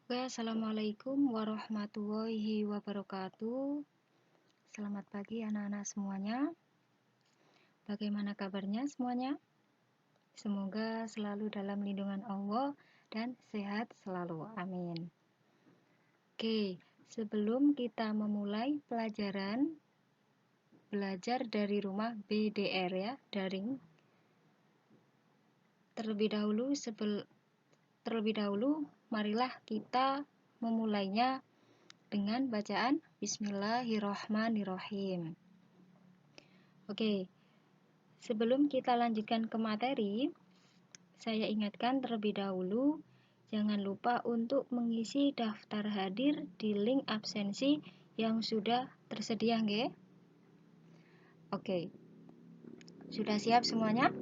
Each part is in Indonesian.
Oke, Assalamualaikum warahmatullahi wabarakatuh. Selamat pagi anak-anak semuanya. Bagaimana kabarnya semuanya? Semoga selalu dalam lindungan Allah dan sehat selalu. Amin. Oke, sebelum kita memulai pelajaran belajar dari rumah BDR ya, daring. Terlebih dahulu, marilah kita memulainya dengan bacaan Bismillahirrohmanirrohim. Oke, sebelum kita lanjutkan ke materi, saya ingatkan terlebih dahulu, jangan lupa untuk mengisi daftar hadir di link absensi yang sudah tersedia, nggih? Oke, sudah siap semuanya?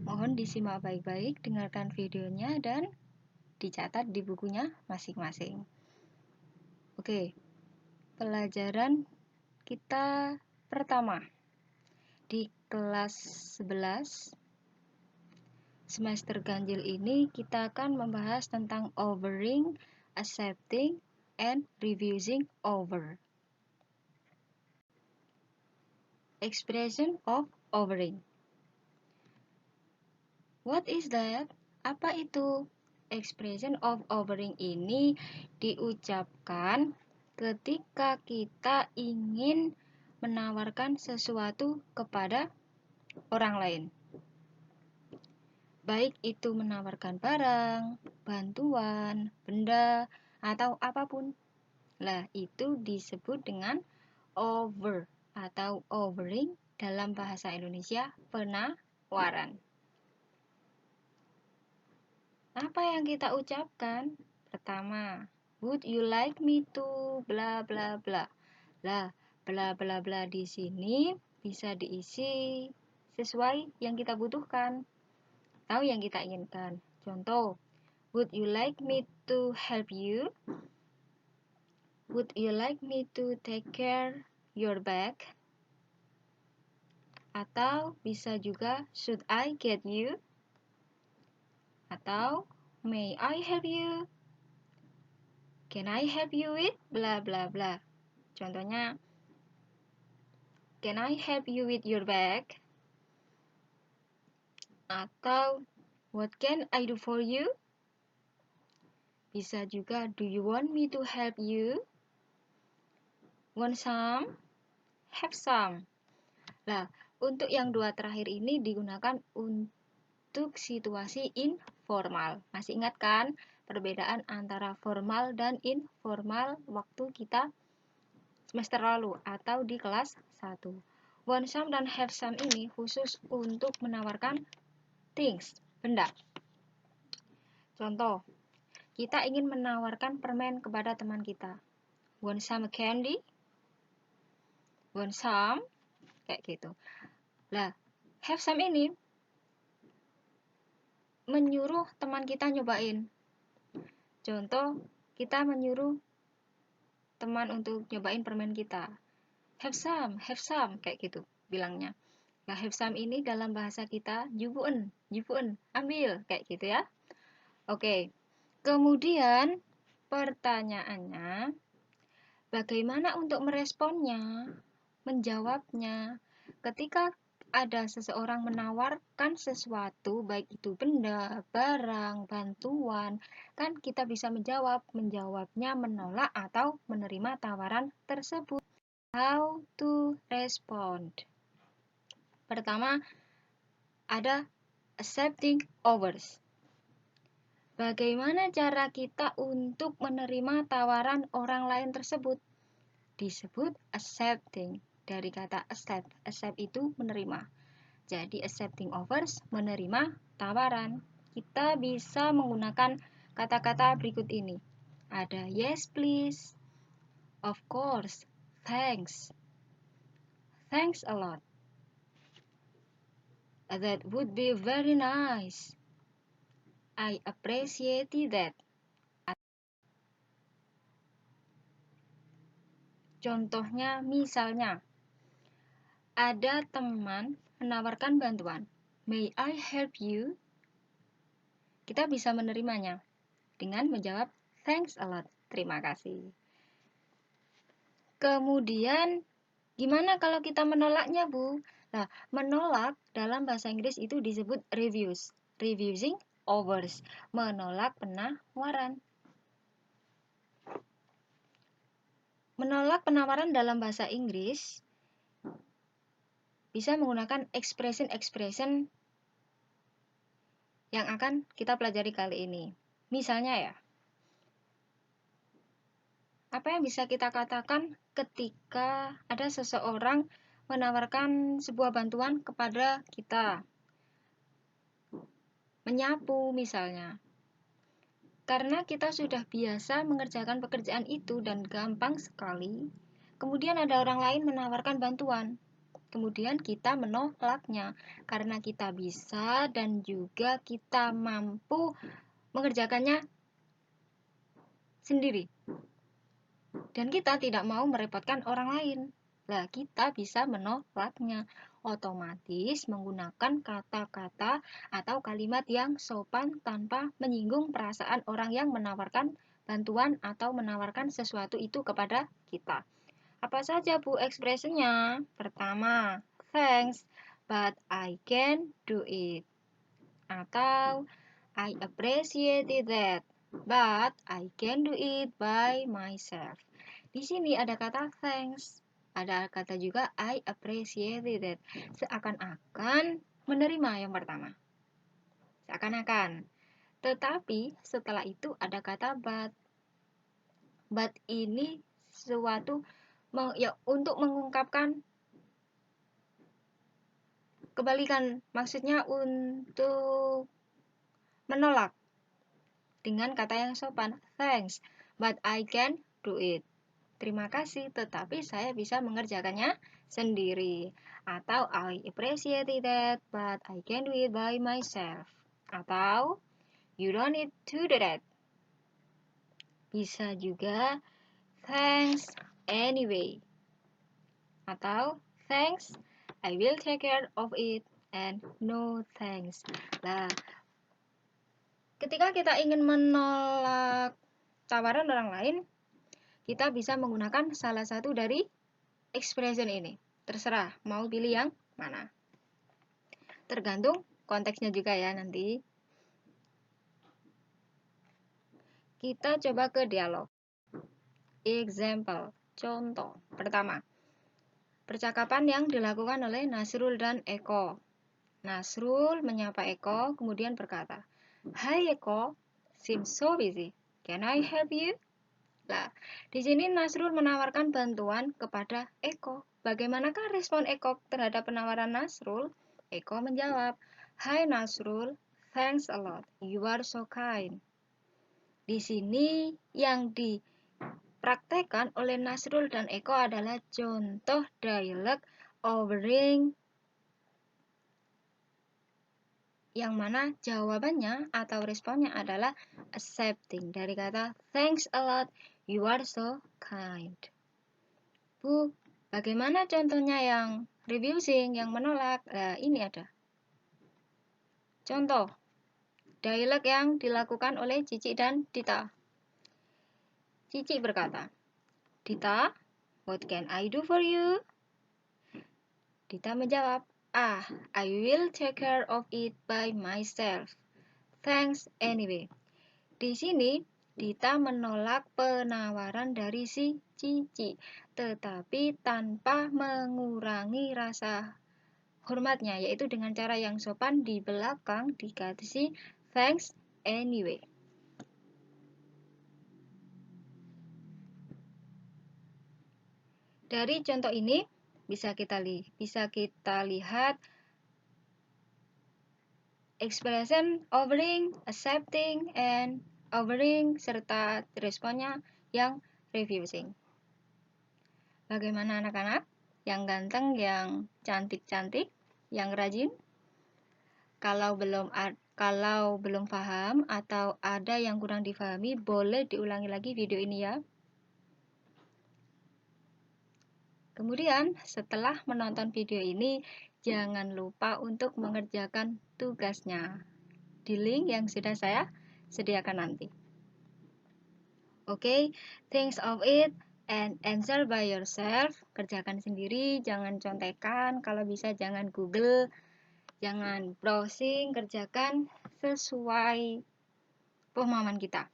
Mohon disimak baik-baik, dengarkan videonya, dan dicatat di bukunya masing-masing. Oke, pelajaran kita pertama di kelas 11 semester ganjil ini kita akan membahas tentang overing, accepting, and refusing over. Expression of overing. What is that? Apa itu? Expression of overing ini diucapkan ketika kita ingin menawarkan sesuatu kepada orang lain. Baik itu menawarkan barang, bantuan, benda, atau apapun. Lah, itu disebut dengan over atau overing dalam bahasa Indonesia penawaran. Apa yang kita ucapkan? Pertama, would you like me to bla bla bla. Lah, bla bla bla di sini bisa diisi sesuai yang kita butuhkan atau yang kita inginkan. Contoh, would you like me to help you? Would you like me to take care your bag? Atau bisa juga, should I get you? Atau, may I help you? Can I help you with bla bla bla. Contohnya, can I help you with your bag? Atau, what can I do for you? Bisa juga, do you want me to help you? Want some? Have some. Nah, untuk yang dua terakhir ini digunakan untuk situasi informal. Masih ingat kan perbedaan antara formal dan informal waktu kita semester lalu atau di kelas 1. Want some dan have some ini khusus untuk menawarkan things, benda. Contoh, kita ingin menawarkan permen kepada teman kita. Want some candy? Want some? Kayak gitu. Lah, have some ini menyuruh teman kita nyobain. Contoh, kita menyuruh teman untuk nyobain permen kita. Have some, kayak gitu bilangnya. Nah, have some ini dalam bahasa kita, jubuan, ambil, kayak gitu ya. Oke, kemudian pertanyaannya, bagaimana untuk meresponnya, menjawabnya, ketika ada seseorang menawarkan sesuatu, baik itu benda, barang, bantuan, kan kita bisa menjawabnya menolak atau menerima tawaran tersebut. How to respond? Pertama, ada accepting offers. Bagaimana cara kita untuk menerima tawaran orang lain tersebut? Disebut accepting. Dari kata accept. Accept itu menerima. Jadi accepting offers, menerima tawaran. Kita bisa menggunakan kata-kata berikut ini. Ada yes please, of course, thanks, thanks a lot, that would be very nice, I appreciate that. Contohnya, misalnya, ada teman menawarkan bantuan. May I help you? Kita bisa menerimanya. dengan menjawab thanks a lot. Terima kasih. Kemudian, gimana kalau kita menolaknya, Bu? Nah, menolak dalam bahasa Inggris itu disebut refusing offers, menolak penawaran. Menolak penawaran dalam bahasa Inggris bisa menggunakan expression yang akan kita pelajari kali ini. Misalnya ya, apa yang bisa kita katakan ketika ada seseorang menawarkan sebuah bantuan kepada kita? Menyapu misalnya. Karena kita sudah biasa mengerjakan pekerjaan itu dan gampang sekali, kemudian ada orang lain menawarkan bantuan. Kemudian kita menolaknya karena kita bisa dan juga kita mampu mengerjakannya sendiri. Dan kita tidak mau merepotkan orang lain. Lah, kita bisa menolaknya otomatis menggunakan kata-kata atau kalimat yang sopan tanpa menyinggung perasaan orang yang menawarkan bantuan atau menawarkan sesuatu itu kepada kita. Apa saja, Bu, ekspresinya? Pertama, thanks, but I can do it. Atau, I appreciate that, but I can do it by myself. Di sini ada kata thanks. Ada kata juga I appreciate it. Seakan-akan menerima yang pertama. Seakan-akan. Tetapi setelah itu ada kata but. But ini sesuatu ya, untuk mengungkapkan kebalikan. Maksudnya untuk menolak. Dengan kata yang sopan. Thanks, but I can do it. Terima kasih, tetapi saya bisa mengerjakannya sendiri. Atau I appreciate that, but I can do it by myself. Atau you don't need to do that. Bisa juga thanks anyway. Atau thanks, I will take care of it, and no thanks. Nah, ketika kita ingin menolak tawaran orang lain, kita bisa menggunakan salah satu dari expression ini. Terserah mau pilih yang mana. Tergantung konteksnya juga ya nanti. Kita coba ke dialog. Example, contoh. Pertama, percakapan yang dilakukan oleh Nasrul dan Eko. Nasrul menyapa Eko, kemudian berkata, "Hai Eko, seems so busy. Can I help you?" Nah, di sini Nasrul menawarkan bantuan kepada Eko. Bagaimanakah respon Eko terhadap penawaran Nasrul? Eko menjawab, "Hai Nasrul, thanks a lot. You are so kind." Di sini yang dipraktekkan oleh Nasrul dan Eko adalah contoh dialog offering yang mana jawabannya atau responnya adalah accepting dari kata thanks a lot. You are so kind. Bu, bagaimana contohnya yang refusing, yang menolak? Nah, ini ada. Contoh, dialog yang dilakukan oleh Cici dan Dita. Cici berkata, "Dita, what can I do for you?" Dita menjawab, I will take care of it by myself. Thanks anyway. Di sini, Dita menolak penawaran dari si Cici, tetapi tanpa mengurangi rasa hormatnya, yaitu dengan cara yang sopan di belakang dikasih thanks anyway. Dari contoh ini bisa kita lihat expression offering, accepting, and offering serta responnya yang refusing. Bagaimana anak-anak? Yang ganteng, yang cantik-cantik, yang rajin? Kalau belum paham atau ada yang kurang difahami, boleh diulangi lagi video ini ya. Kemudian, setelah menonton video ini, jangan lupa untuk mengerjakan tugasnya di link yang sudah saya sediakan nanti. Oke, think of it and answer by yourself. Kerjakan sendiri, jangan contekan. Kalau bisa jangan Google, jangan browsing. Kerjakan sesuai pemahaman kita.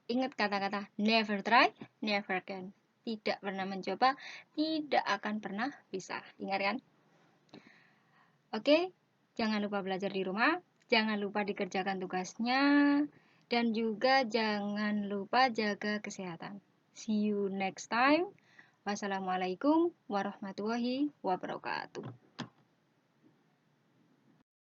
Ingat kata-kata never try, never can. Tidak pernah mencoba, tidak akan pernah bisa. Ingat kan? Oke, jangan lupa belajar di rumah. Jangan lupa dikerjakan tugasnya. Dan juga jangan lupa jaga kesehatan. See you next time. Wassalamualaikum warahmatullahi wabarakatuh.